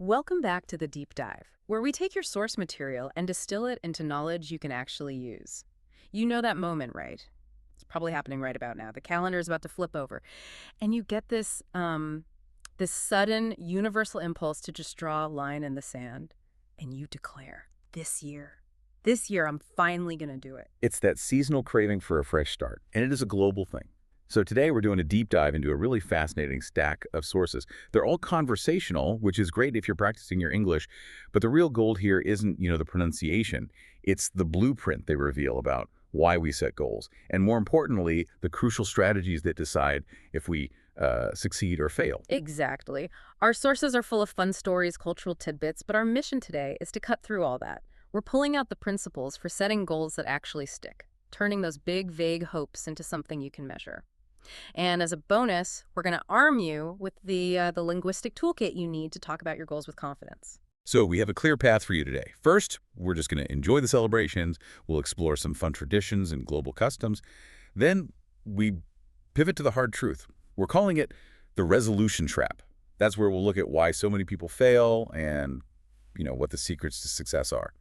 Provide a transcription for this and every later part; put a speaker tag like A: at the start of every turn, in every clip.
A: Welcome back to the Deep Dive, where we take your source material and distill it into knowledge you can actually use. You know that moment, right? It's probably happening right about now. The calendar is about to flip over, and you get this sudden universal impulse to just draw a line in the sand, and you declare, this year I'm finally going to do it.
B: It's that seasonal craving for a fresh start, and it is a global thing. So today we're doing a deep dive into a really fascinating stack of sources. They're all conversational, which is great if you're practicing your English, but the real gold here isn't, the pronunciation. It's the blueprint they reveal about why we set goals, and more importantly, the crucial strategies that decide if we succeed or fail.
A: Exactly. Our sources are full of fun stories, cultural tidbits, but our mission today is to cut through all that. We're pulling out the principles for setting goals that actually stick, turning those big, vague hopes into something you can measure. And as a bonus, we're going to arm you with the linguistic toolkit you need to talk about your goals with confidence.
B: So we have a clear path for you today. First, we're just going to enjoy the celebrations. We'll explore some fun traditions and global customs. Then we pivot to the hard truth. We're calling it the resolution trap. That's where we'll look at why so many people fail and, what the secrets to success are.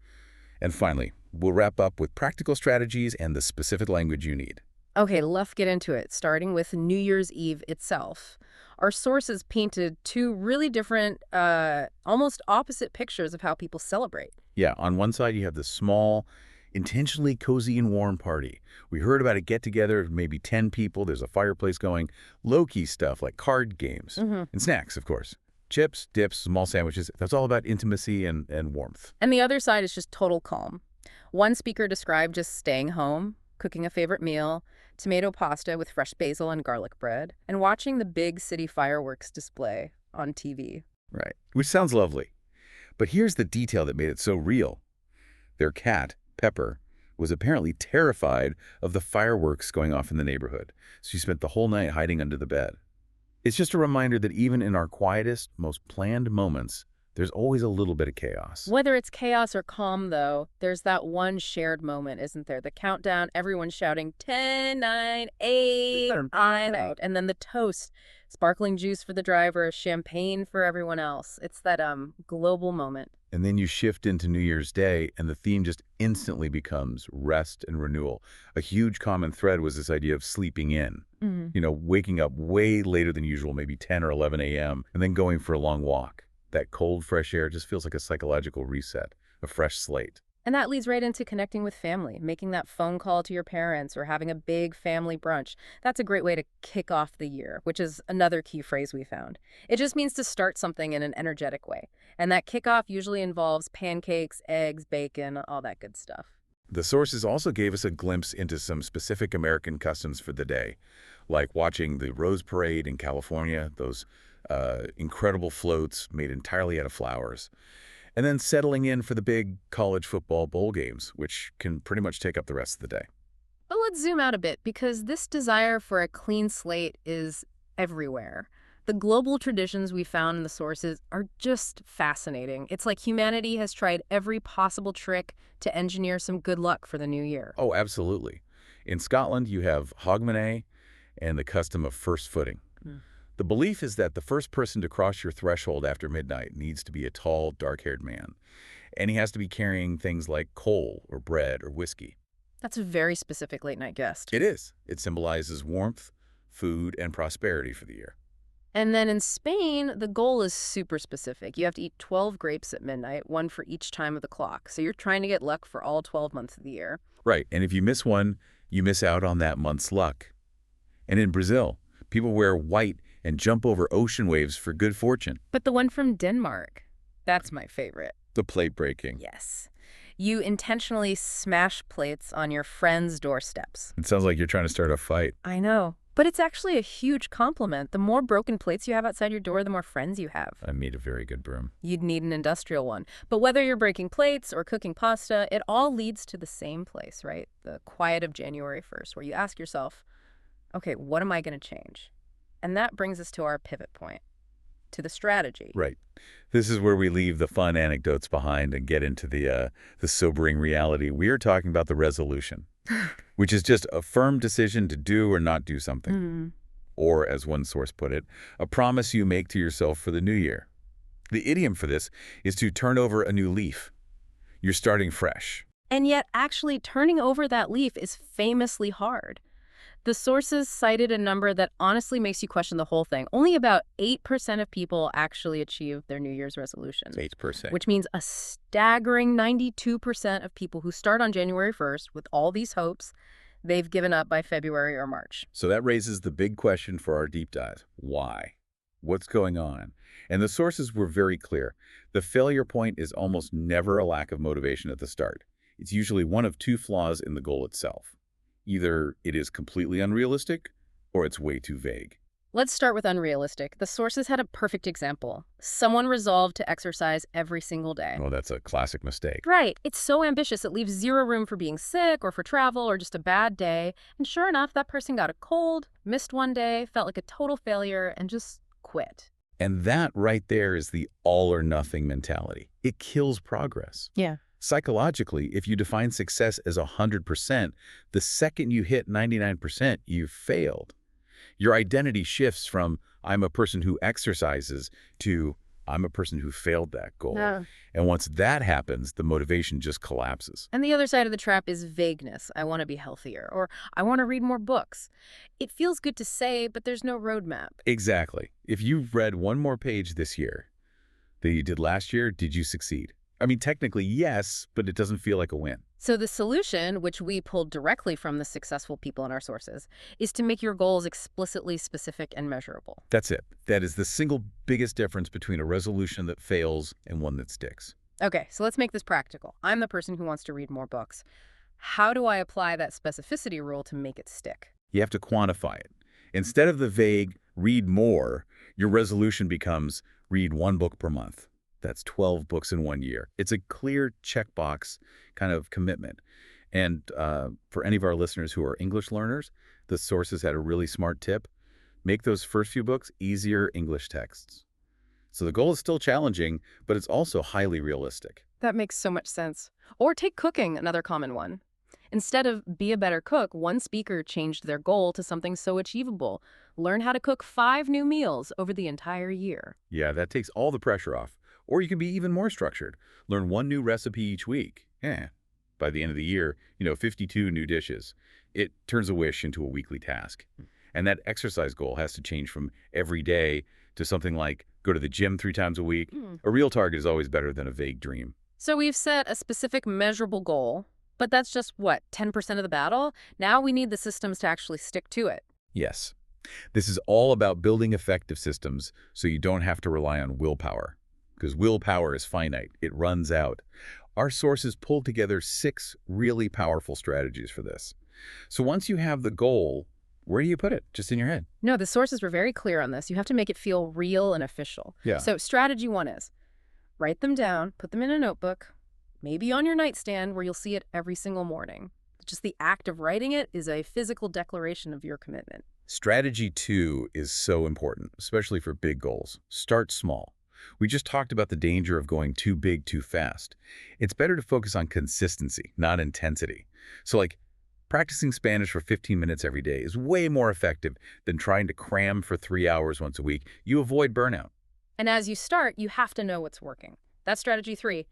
B: And finally, we'll wrap up with practical strategies and the specific language you need.
A: Okay, let's get into it, starting with New Year's Eve itself. Our sources painted two really different, almost opposite pictures of how people celebrate.
B: Yeah, on one side you have the small, intentionally cozy and warm party. We heard about a get-together of maybe 10 people. There's a fireplace going. Low-key stuff like card games. And snacks, of course. Chips, dips, small sandwiches. That's all about intimacy and warmth.
A: And the other side is just total calm. One speaker described just staying home, cooking a favorite meal, tomato pasta with fresh basil and garlic bread, and watching the big city fireworks display on TV.
B: Right, which sounds lovely. But here's the detail that made it so real. Their cat, Pepper, was apparently terrified of the fireworks going off in the neighborhood. She spent the whole night hiding under the bed. It's just a reminder that even in our quietest, most planned moments, there's always a little bit of chaos.
A: Whether it's chaos or calm, though, there's that one shared moment, isn't there? The countdown, everyone shouting 10, 9, 8, I'm out. And then the toast, sparkling juice for the driver, champagne for everyone else. It's that global moment.
B: And then you shift into New Year's Day, and the theme just instantly becomes rest and renewal. A huge common thread was this idea of sleeping in. Waking up way later than usual, maybe 10 or 11 a.m., and then going for a long walk. That cold, fresh air just feels like a psychological reset, a fresh slate.
A: And that leads right into connecting with family, making that phone call to your parents or having a big family brunch. That's a great way to kick off the year, which is another key phrase we found. It just means to start something in an energetic way. And that kickoff usually involves pancakes, eggs, bacon, all that good stuff.
B: The sources also gave us a glimpse into some specific American customs for the day, like watching the Rose Parade in California, those incredible floats made entirely out of flowers, and then settling in for the big college football bowl games, which can pretty much take up the rest of the day.
A: But let's zoom out a bit, because this desire for a clean slate is everywhere. The global traditions we found in the sources are just fascinating. It's like humanity has tried every possible trick to engineer some good luck for the new year.
B: Oh, absolutely. In Scotland, you have Hogmanay and the custom of first footing. The belief is that the first person to cross your threshold after midnight needs to be a tall, dark-haired man. And he has to be carrying things like coal or bread or whiskey.
A: That's a very specific late-night guest.
B: It is. It symbolizes warmth, food, and prosperity for the year.
A: And then in Spain, the goal is super specific. You have to eat 12 grapes at midnight, one for each time of the clock. So you're trying to get luck for all 12 months of the year.
B: Right, and if you miss one, you miss out on that month's luck. And in Brazil, people wear white and jump over ocean waves for good fortune.
A: But the one from Denmark, that's my favorite.
B: The plate breaking.
A: Yes. You intentionally smash plates on your friends' doorsteps.
B: It sounds like you're trying to start a fight.
A: I know. But it's actually a huge compliment. The more broken plates you have outside your door, the more friends you have.
B: I made a very good broom.
A: You'd need an industrial one. But whether you're breaking plates or cooking pasta, it all leads to the same place, right? The quiet of January 1st, where you ask yourself, okay, what am I going to change? And that brings us to our pivot point, to the strategy.
B: Right. This is where we leave the fun anecdotes behind and get into the sobering reality. We are talking about the resolution, which is just a firm decision to do or not do something. Or, as one source put it, a promise you make to yourself for the new year. The idiom for this is to turn over a new leaf. You're starting fresh.
A: And yet, actually turning over that leaf is famously hard. The sources cited a number that honestly makes you question the whole thing. Only about 8% of people actually achieve their New Year's resolutions.
B: 8%.
A: Which means a staggering 92% of people who start on January 1st with all these hopes, they've given up by February or March.
B: So that raises the big question for our deep dive. Why? What's going on? And the sources were very clear. The failure point is almost never a lack of motivation at the start. It's usually one of two flaws in the goal itself. Either it is completely unrealistic or it's way too vague.
A: Let's start with unrealistic. The sources had a perfect example. Someone resolved to exercise every single day.
B: Well, that's a classic mistake.
A: Right. It's so ambitious it leaves zero room for being sick or for travel or just a bad day. And sure enough, that person got a cold, missed one day, felt like a total failure, and just quit.
B: And that right there is the all-or-nothing mentality. It kills progress.
A: Yeah.
B: Psychologically, if you define success as 100%, the second you hit 99%, you've failed. Your identity shifts from, I'm a person who exercises, to, I'm a person who failed that goal.
A: Yeah.
B: And once that happens, the motivation just collapses.
A: And the other side of the trap is vagueness. I want to be healthier, or I want to read more books. It feels good to say, but there's no roadmap.
B: Exactly. If you've read one more page this year than you did last year, did you succeed? I mean, technically, yes, but it doesn't feel like a win.
A: So the solution, which we pulled directly from the successful people in our sources, is to make your goals explicitly specific and measurable.
B: That's it. That is the single biggest difference between a resolution that fails and one that sticks.
A: Okay, so let's make this practical. I'm the person who wants to read more books. How do I apply that specificity rule to make it stick?
B: You have to quantify it. Instead of the vague, read more, your resolution becomes read one book per month. That's 12 books in 1 year. It's a clear checkbox kind of commitment. And for any of our listeners who are English learners, the sources had a really smart tip. Make those first few books easier English texts. So the goal is still challenging, but it's also highly realistic.
A: That makes so much sense. Or take cooking, another common one. Instead of be a better cook, one speaker changed their goal to something so achievable. Learn how to cook 5 new meals over the entire year.
B: Yeah, that takes all the pressure off. Or you can be even more structured. Learn one new recipe each week. By the end of the year, 52 new dishes. It turns a wish into a weekly task. And that exercise goal has to change from every day to something like go to the gym 3 times a week. A real target is always better than a vague dream.
A: So we've set a specific measurable goal, but that's just, 10% of the battle? Now we need the systems to actually stick to it.
B: Yes. This is all about building effective systems so you don't have to rely on willpower. Because willpower is finite. It runs out. Our sources pulled together 6 really powerful strategies for this. So once you have the goal, where do you put it? Just in your head?
A: No, the sources were very clear on this. You have to make it feel real and official.
B: Yeah.
A: So strategy 1 is write them down, put them in a notebook, maybe on your nightstand where you'll see it every single morning. Just the act of writing it is a physical declaration of your commitment.
B: Strategy 2 is so important, especially for big goals. Start small. We just talked about the danger of going too big too fast. It's better to focus on consistency, not intensity. So practicing Spanish for 15 minutes every day is way more effective than trying to cram for 3 hours once a week. You avoid burnout.
A: And as you start, you have to know what's working. That's strategy 3.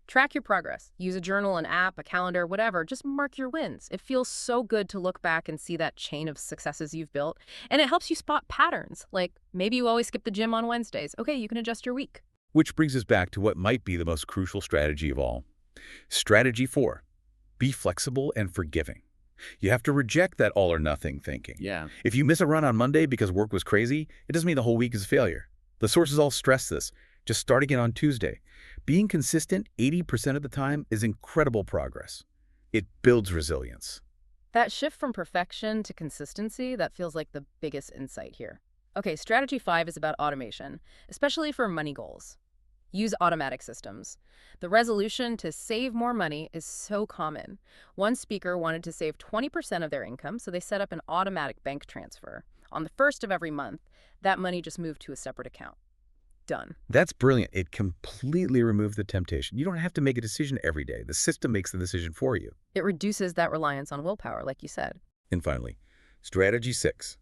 A: Track your progress. Use a journal, an app, a calendar, whatever. Just mark your wins. It feels so good to look back and see that chain of successes you've built. And it helps you spot patterns. Like maybe you always skip the gym on Wednesdays. Okay, you can adjust your week.
B: Which brings us back to what might be the most crucial strategy of all. Strategy 4. Be flexible and forgiving. You have to reject that all-or-nothing thinking.
C: Yeah.
B: If you miss a run on Monday because work was crazy, it doesn't mean the whole week is a failure. The sources all stress this. Just starting it on Tuesday. Being consistent 80% of the time is incredible progress. It builds resilience.
A: That shift from perfection to consistency, that feels like the biggest insight here. Okay, strategy 5 is about automation, especially for money goals. Use automatic systems. The resolution to save more money is so common. One speaker wanted to save 20% of their income, so they set up an automatic bank transfer. On the 1st of every month, that money just moved to a separate account. Done.
B: That's brilliant. It completely removes the temptation. You don't have to make a decision every day. The system makes the decision for you.
A: It reduces that reliance on willpower, like you said.
B: And finally, strategy 6,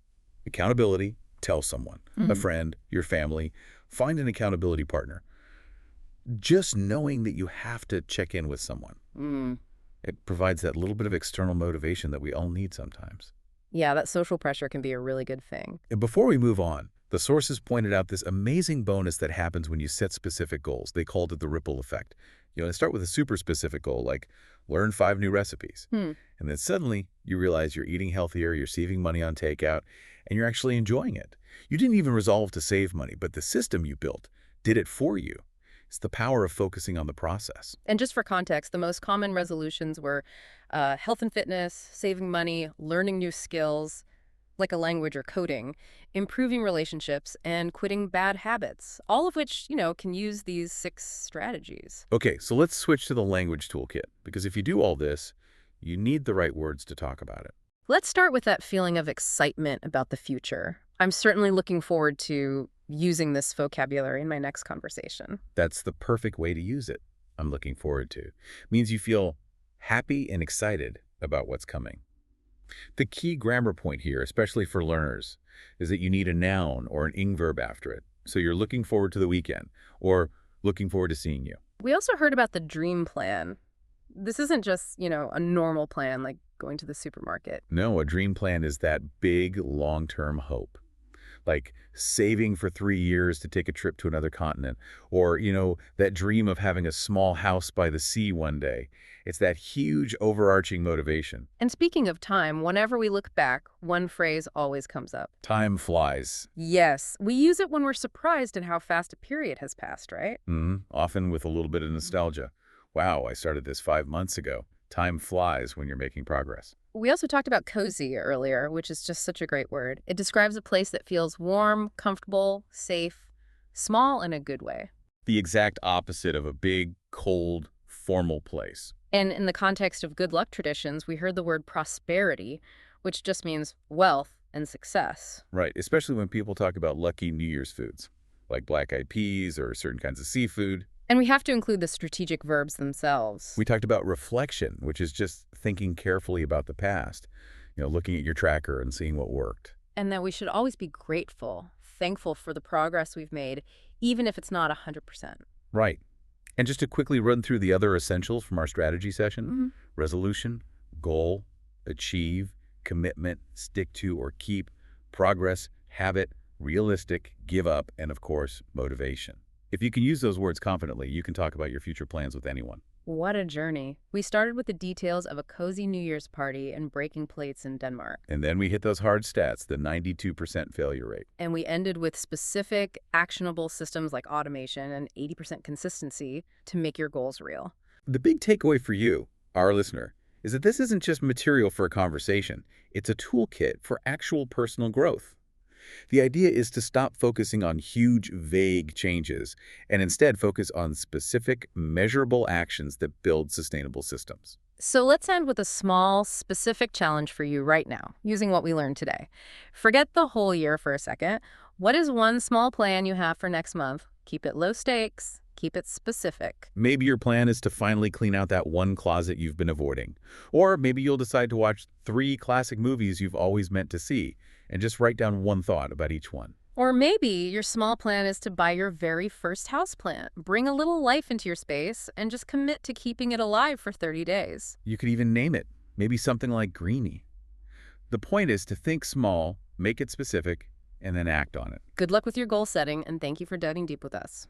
B: accountability. Tell someone, a friend, your family. Find an accountability partner. Just knowing that you have to check in with someone.
A: Mm.
B: It provides that little bit of external motivation that we all need sometimes.
A: Yeah, that social pressure can be a really good thing.
B: And before we move on, the sources pointed out this amazing bonus that happens when you set specific goals. They called it the ripple effect. Start with a super specific goal, like learn 5 new recipes.
A: Hmm.
B: And then suddenly you realize you're eating healthier, you're saving money on takeout, and you're actually enjoying it. You didn't even resolve to save money, but the system you built did it for you. It's the power of focusing on the process.
A: And just for context, the most common resolutions were health and fitness, saving money, learning new skills, like a language or coding, improving relationships, and quitting bad habits, all of which, can use these 6 strategies.
B: Okay, so let's switch to the language toolkit, because if you do all this, you need the right words to talk about it.
A: Let's start with that feeling of excitement about the future. I'm certainly looking forward to using this vocabulary in my next conversation.
B: That's the perfect way to use it. I'm looking forward to. Means you feel happy and excited about what's coming. The key grammar point here, especially for learners, is that you need a noun or an ing verb after it. So you're looking forward to the weekend or looking forward to seeing you.
A: We also heard about the dream plan. This isn't just, a normal plan like going to the supermarket.
B: No, a dream plan is that big long-term hope. Like saving for 3 years to take a trip to another continent, or, that dream of having a small house by the sea one day. It's that huge overarching motivation.
A: And speaking of time, whenever we look back, one phrase always comes up.
B: Time flies.
A: Yes, we use it when we're surprised at how fast a period has passed, right?
B: Often with a little bit of nostalgia. Wow, I started this 5 months ago. Time flies when you're making progress.
A: We also talked about cozy earlier, which is just such a great word. It describes a place that feels warm, comfortable, safe, small in a good way.
B: The exact opposite of a big, cold, formal place.
A: And in the context of good luck traditions, we heard the word prosperity, which just means wealth and success.
B: Right, especially when people talk about lucky New Year's foods, like black-eyed peas or certain kinds of seafood.
A: And we have to include the strategic verbs themselves.
B: We talked about reflection, which is just thinking carefully about the past, looking at your tracker and seeing what worked.
A: And that we should always be grateful, thankful for the progress we've made, even if it's not 100%.
B: Right. And just to quickly run through the other essentials from our strategy session, resolution, goal, achieve, commitment, stick to or keep, progress, habit, realistic, give up, and of course, motivation. If you can use those words confidently, you can talk about your future plans with anyone.
A: What a journey. We started with the details of a cozy New Year's party and breaking plates in Denmark.
B: And then we hit those hard stats, the 92% failure rate.
A: And we ended with specific, actionable systems like automation and 80% consistency to make your goals real.
B: The big takeaway for you, our listener, is that this isn't just material for a conversation. It's a toolkit for actual personal growth. The idea is to stop focusing on huge, vague changes and instead focus on specific, measurable actions that build sustainable systems.
A: So let's end with a small, specific challenge for you right now, using what we learned today. Forget the whole year for a second. What is one small plan you have for next month? Keep it low stakes. Keep it specific.
B: Maybe your plan is to finally clean out that one closet you've been avoiding. Or maybe you'll decide to watch 3 classic movies you've always meant to see and just write down one thought about each one.
A: Or maybe your small plan is to buy your very first houseplant. Bring a little life into your space and just commit to keeping it alive for 30 days.
B: You could even name it, maybe something like Greenie. The point is to think small, make it specific, and then act on it.
A: Good luck with your goal setting, and thank you for diving deep with us.